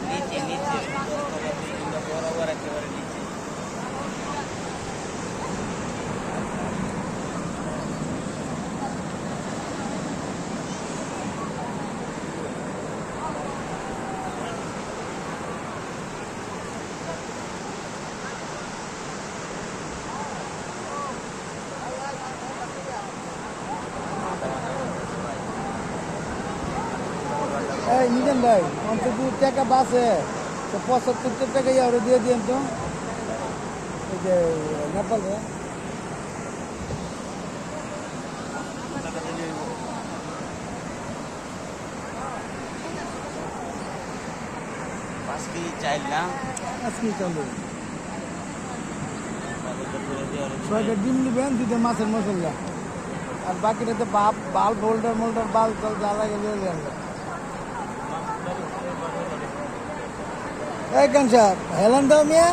নিচে নিচে বরাবর একেবারে নিচে। এই নিজাম ভাই অন্তত টাকা বাসে তো 75 টাকা আরো দিয়ে দিন তো এই যে নেপালে। 5 কেজি চাইলাম আজকে চলো 6টা ডিম নেবেন 2টা মাছের মশলা আর বাকিটাতে বাল বোল্ডার মোল্ডার বাল চল যা লাগে নিয়ে যান। এই কান সাহেব হেলান দাও মিয়া।